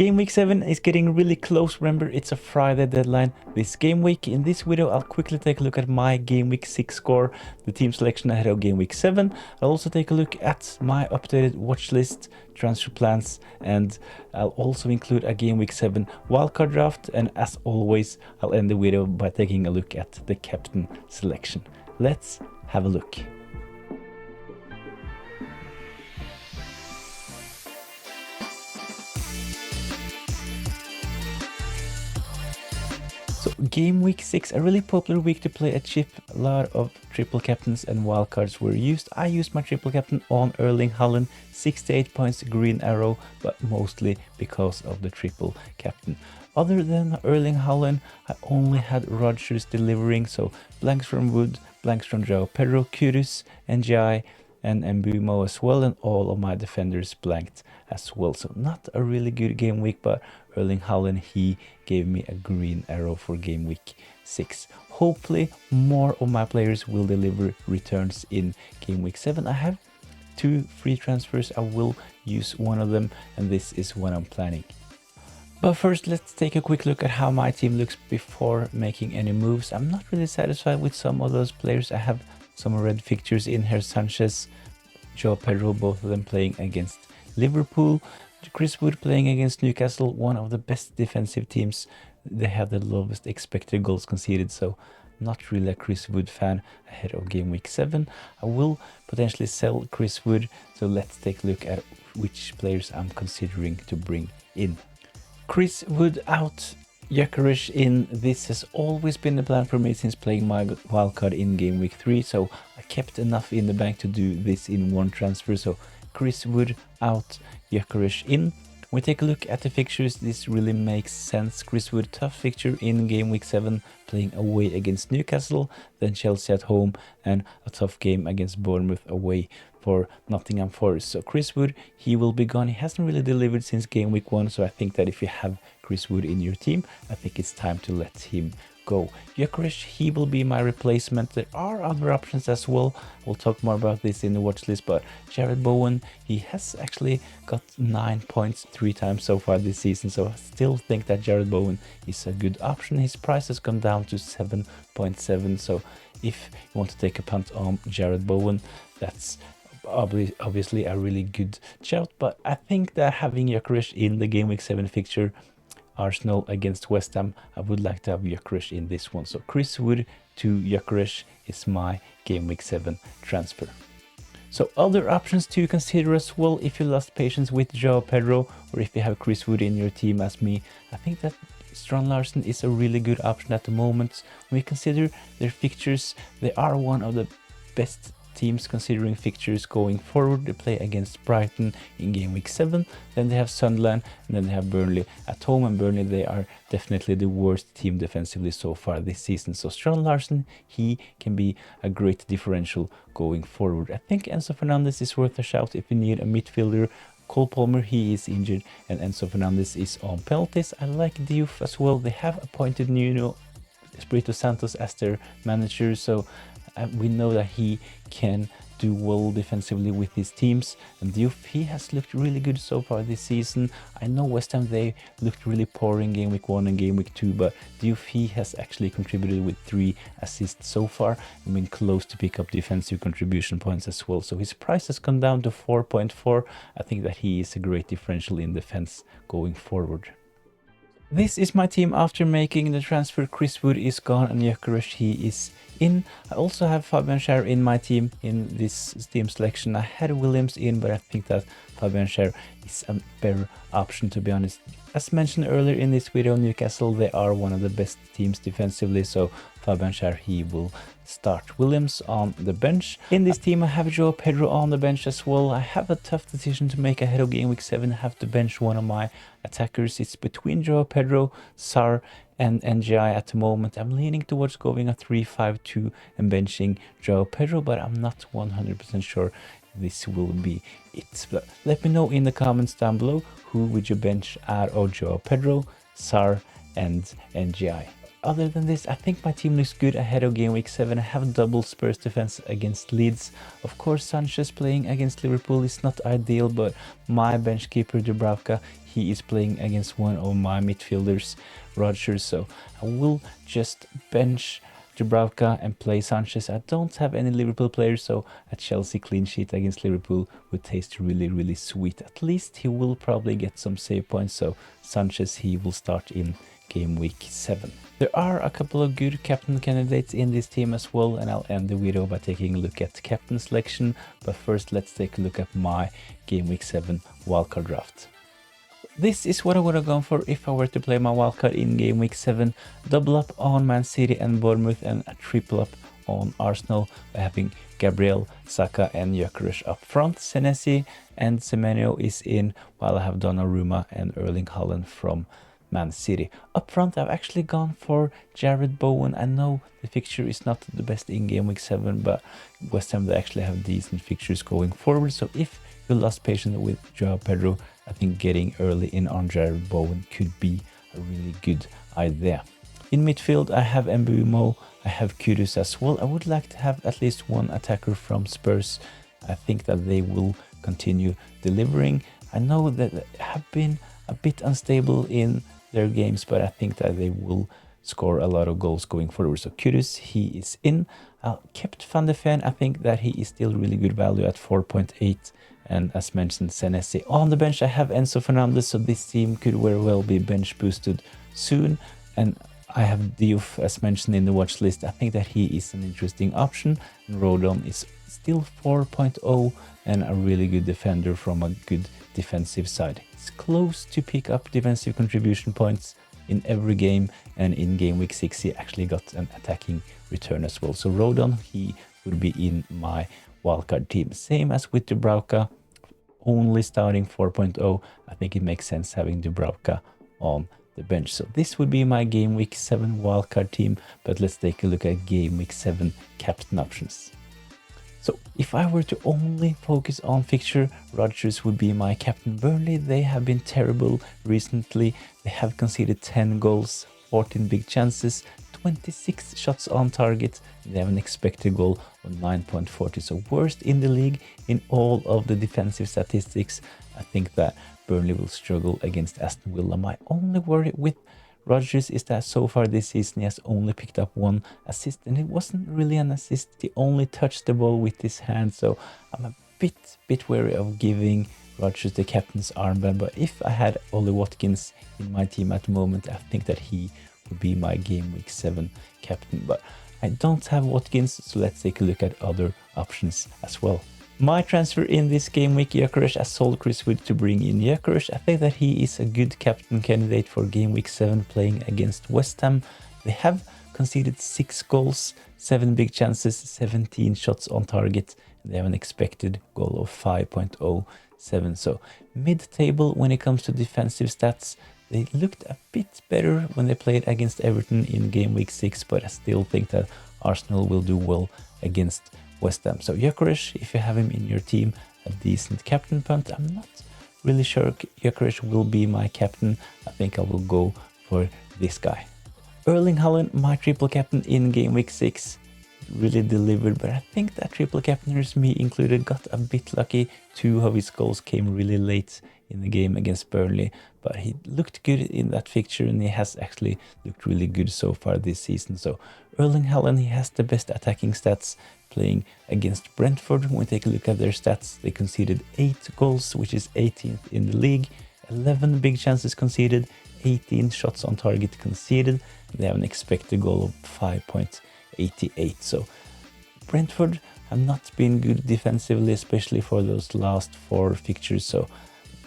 Game week 7 is getting really close. Remember, it's a Friday deadline this game week. In this video, I'll quickly take a look at my game week 6 score, the team selection ahead of game week 7. I'll also take a look at my updated watch list, transfer plans, and I'll also include a game week 7 wildcard draft. And as always, I'll end the video by taking a look at the captain selection. Let's have a look. So game week 6, a really popular week to play a chip. A lot of triple captains and wildcards were used. I used my triple captain on Erling Haaland, 68 points, green arrow, but mostly because of the triple captain. Other than Erling Haaland, I only had Rodgers delivering, so blanks from Wood, blanks from João Pedro, Kudus, NGI, and Mbumo as well, and all of my defenders blanked as well. So not a really good game week, but Erling Haaland, he gave me a green arrow for game week 6. Hopefully more of my players will deliver returns in game week 7. I have 2 free transfers. I will use one of them, and this is what I'm planning. But first, let's take a quick look at how my team looks before making any moves. I'm not really satisfied with some of those players. I have some red fixtures in here. Sanchez, João Pedro, both of them playing against Liverpool. Chris Wood playing against Newcastle, one of the best defensive teams. They have the lowest expected goals conceded, so not really a Chris Wood fan ahead of game week 7. I will potentially sell Chris Wood, so let's take a look at which players I'm considering to bring in. Chris Wood out, Gyökeres in. This has always been the plan for me since playing my wildcard in game week 3, so I kept enough in the bank to do this in one transfer. So Chris Wood out, Gyökeres in. We take a look at the fixtures. This really makes sense. Chris Wood, tough fixture in game week 7, playing away against Newcastle, then Chelsea at home, and a tough game against Bournemouth away for Nottingham Forest. So Chris Wood, he will be gone. He hasn't really delivered since game week 1, so I think that if you have Chris Wood in your team, I think it's time to let him go. Gyökeres, he will be my replacement. There are other options as well. We'll talk more about this in the watch list, but Jared Bowen, he has actually got 9 points 3 times so far this season, so I still think that Jared Bowen is a good option. His price has come down to 7.7, so if you want to take a punt on Jared Bowen, that's obviously a really good shout. But I think that having Gyökeres in the game week 7 fixture, Arsenal against West Ham, I would like to have Gyökeres in this one. So Chris Wood to Gyökeres is my game week 7 transfer. So other options to consider as well, if you lost patience with João Pedro, or if you have Chris Wood in your team as me, I think that Strand Larsen is a really good option at the moment. When we consider their fixtures, they are one of the best teams considering fixtures going forward. They play against Brighton in game week 7, then they have Sunderland, and then they have Burnley at home. And Burnley, they are definitely the worst team defensively so far this season. So Strand Larsen, he can be a great differential going forward. I think Enzo Fernandez is worth a shout if you need a midfielder. Cole Palmer, he is injured, and Enzo Fernandez is on penalties. I like Diouf as well. They have appointed Nuno Espirito Santos as their manager, so we know that he can do well defensively with his teams. And Diouf, he has looked really good so far this season. I know West Ham, they looked really poor in game week 1 and game week 2, but Diouf, he has actually contributed with 3 assists so far and been close to pick up defensive contribution points as well. So his price has come down to 4.4. I think that he is a great differential in defense going forward. This is my team after making the transfer. Chris Wood is gone and Gyökeres, he is in. I also have Fabian Schär in my team in this team selection. I had Williams in, but I think that Fabian Schär is a better option, to be honest. As mentioned earlier in this video, Newcastle, they are one of the best teams defensively, so Fabian Schär, he will start. Williams on the bench. In this team, I have João Pedro on the bench as well. I have a tough decision to make ahead of game week 7. I have to bench one of my attackers. It's between João Pedro, Sar, and NGI at the moment. I'm leaning towards going a 3-5-2 and benching João Pedro, but I'm not 100% sure this will be it. But let me know in the comments down below, who would you bench out of João Pedro, Sar, and NGI. other than this, I think my team looks good ahead of game week 7. I have double Spurs defense against Leeds. Of course, Sanchez playing against Liverpool is not ideal, but my bench keeper Dubravka, he is playing against one of my midfielders, Rodgers, so I will just bench Dubravka and play Sanchez. I don't have any Liverpool players, so a Chelsea clean sheet against Liverpool would taste really sweet. At least he will probably get some save points, so Sanchez, he will start in game week 7. There are a couple of good captain candidates in this team as well, and I'll end the video by taking a look at captain selection. But first, let's take a look at my game week 7 wildcard draft. This is what I would have gone for if I were to play my wildcard in game week 7. Double up on Man City and Bournemouth, and a triple up on Arsenal by having Gabriel, Saka and Gyökeres up front. Senesi and Semenyo is in, while I have Donnarumma and Erling Haaland from Man City. Up front, I've actually gone for Jared Bowen. I know the fixture is not the best in game week 7, but West Ham, they actually have decent fixtures going forward. So if you lost patience with Joao Pedro, I think getting early in on Jared Bowen could be a really good idea. In midfield, I have Mbeumo, I have Kudus as well. I would like to have at least one attacker from Spurs. I think that they will continue delivering. I know that they have been a bit unstable in their games, but I think that they will score a lot of goals going forward. So Kudus, he is in. I kept Van de Ven. I think that he is still really good value at 4.8. And as mentioned, Senesi. On the bench, I have Enzo Fernandez, so this team could very well be bench boosted soon. And I have Diouf, as mentioned in the watch list. I think that he is an interesting option. And Rodon is still 4.0 and a really good defender from a good defensive side. It's close to pick up defensive contribution points in every game, and in game week 6 he actually got an attacking return as well. So Rodon, he would be in my wildcard team. Same as with Dubravka, only starting 4.0. I think it makes sense having Dubravka on the bench. So this would be my game week 7 wildcard team, but let's take a look at game week 7 captain options. So if I were to only focus on fixture, Rodgers would be my captain. Burnley, they have been terrible recently. They have conceded 10 goals, 14 big chances, 26 shots on target. They have an expected goal of 9.40, so worst in the league in all of the defensive statistics. I think that Burnley will struggle against Aston Villa. My only worry with Rodgers is that so far this season he has only picked up one assist, and it wasn't really an assist. He only touched the ball with his hand, so I'm a bit wary of giving Rodgers the captain's armband. But if I had Ollie Watkins in my team at the moment, I think that he would be my game week 7 captain. But I don't have Watkins, so let's take a look at other options as well. My transfer in this game week, Gyökeres. I sold Chris Wood to bring in Gyökeres. I think that he is a good captain candidate for game week 7 playing against West Ham. They have conceded 6 goals, 7 big chances, 17 shots on target. They have an expected goal of 5.07. So mid-table when it comes to defensive stats. They looked a bit better when they played against Everton in game week 6, but I still think that Arsenal will do well against West Ham. So Gyökeres, if you have him in your team, a decent captain punt. I'm not really sure Gyökeres will be my captain. I think I will go for this guy. Erling Haaland, my triple captain in game week 6, really delivered, but I think that triple captainers, me included, got a bit lucky. 2 of his goals came really late in the game against Burnley, but he looked good in that fixture, and he has actually looked really good so far this season. So Erling Haaland, he has the best attacking stats playing against Brentford. When we take a look at their stats, they conceded 8 goals, which is 18th in the league, 11 big chances conceded, 18 shots on target conceded. They have an expected goal of 5.88. So Brentford have not been good defensively, especially for those last 4 fixtures. So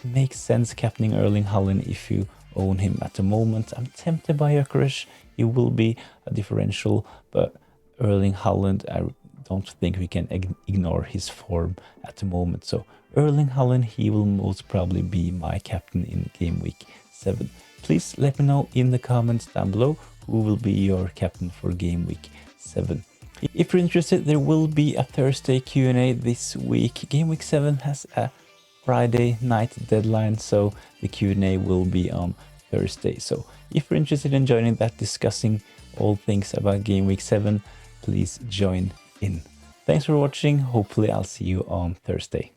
it makes sense captaining Erling Haaland if you own him at the moment. I'm tempted by Gyökeres. He will be a differential, but Erling Haaland, I don't think we can ignore his form at the moment. So Erling Haaland, he will most probably be my captain in game week 7. Please let me know in the comments down below who will be your captain for game week 7. If you're interested, there will be a Thursday Q&A this week. Game week 7 has a Friday night deadline, so the Q&A will be on Thursday. So if you're interested in joining that, discussing all things about Game Week 7, please join in. Thanks for watching. Hopefully I'll see you on Thursday.